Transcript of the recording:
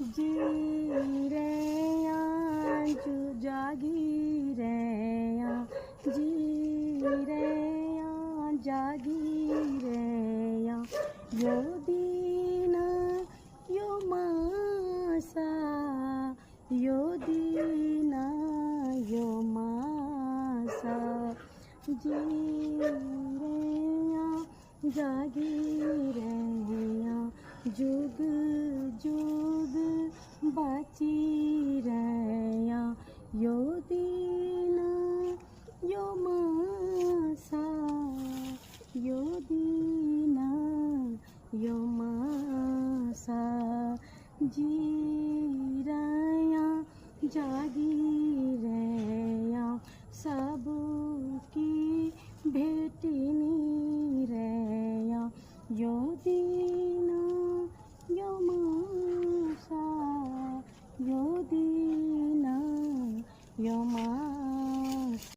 जी रे जु जागी रे जी रे जागी रे यो दीन यो मासा यो दीन यो मासा जी रे जागी रे जुग जुग बाची रया यो दीन यो मासा यो दीन यो मासा जी रया जागी रया सबकी भेटनी रया यो दीन यो मासा यो दीन यो मासा